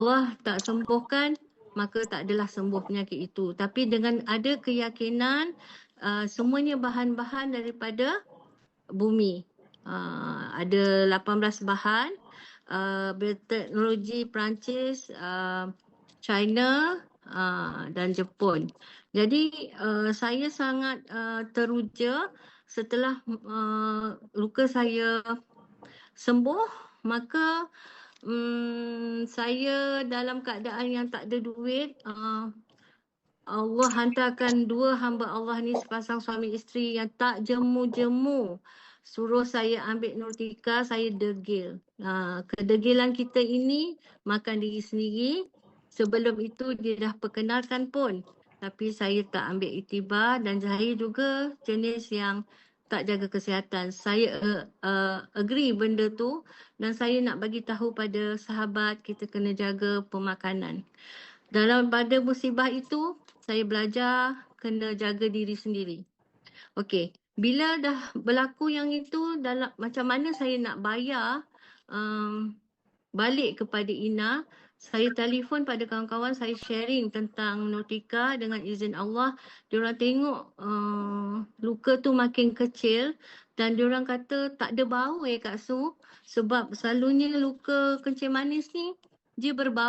Allah tak sembuhkan, maka tak adalah sembuh penyakit itu. Tapi dengan ada keyakinan semuanya bahan-bahan daripada bumi. Ada 18 bahan, berteknologi Perancis, China dan Jepun. Jadi saya sangat teruja setelah luka saya sembuh, maka saya dalam keadaan yang tak ada duit, Allah hantarkan dua hamba Allah ni sepasang suami isteri yang tak jemu-jemu. Suruh saya ambil Nurtika, saya degil. Kedegilan kita ini makan diri sendiri. Sebelum itu dia dah perkenalkan pun. Tapi saya tak ambil iktibar dan saya juga jenis yang tak jaga kesihatan. Saya agree benda tu dan saya nak bagi tahu pada sahabat kita kena jaga pemakanan. Dalam pada musibah itu, saya belajar kena jaga diri sendiri. Okey, bila dah berlaku yang itu, dalam macam mana saya nak bayar balik kepada Ina, saya telefon pada kawan-kawan, saya sharing tentang Nurtika dengan izin Allah. Diorang tengok luka tu makin kecil dan diorang kata tak ada bau Kak Su, sebab selalunya luka kencing manis ni dia berbau.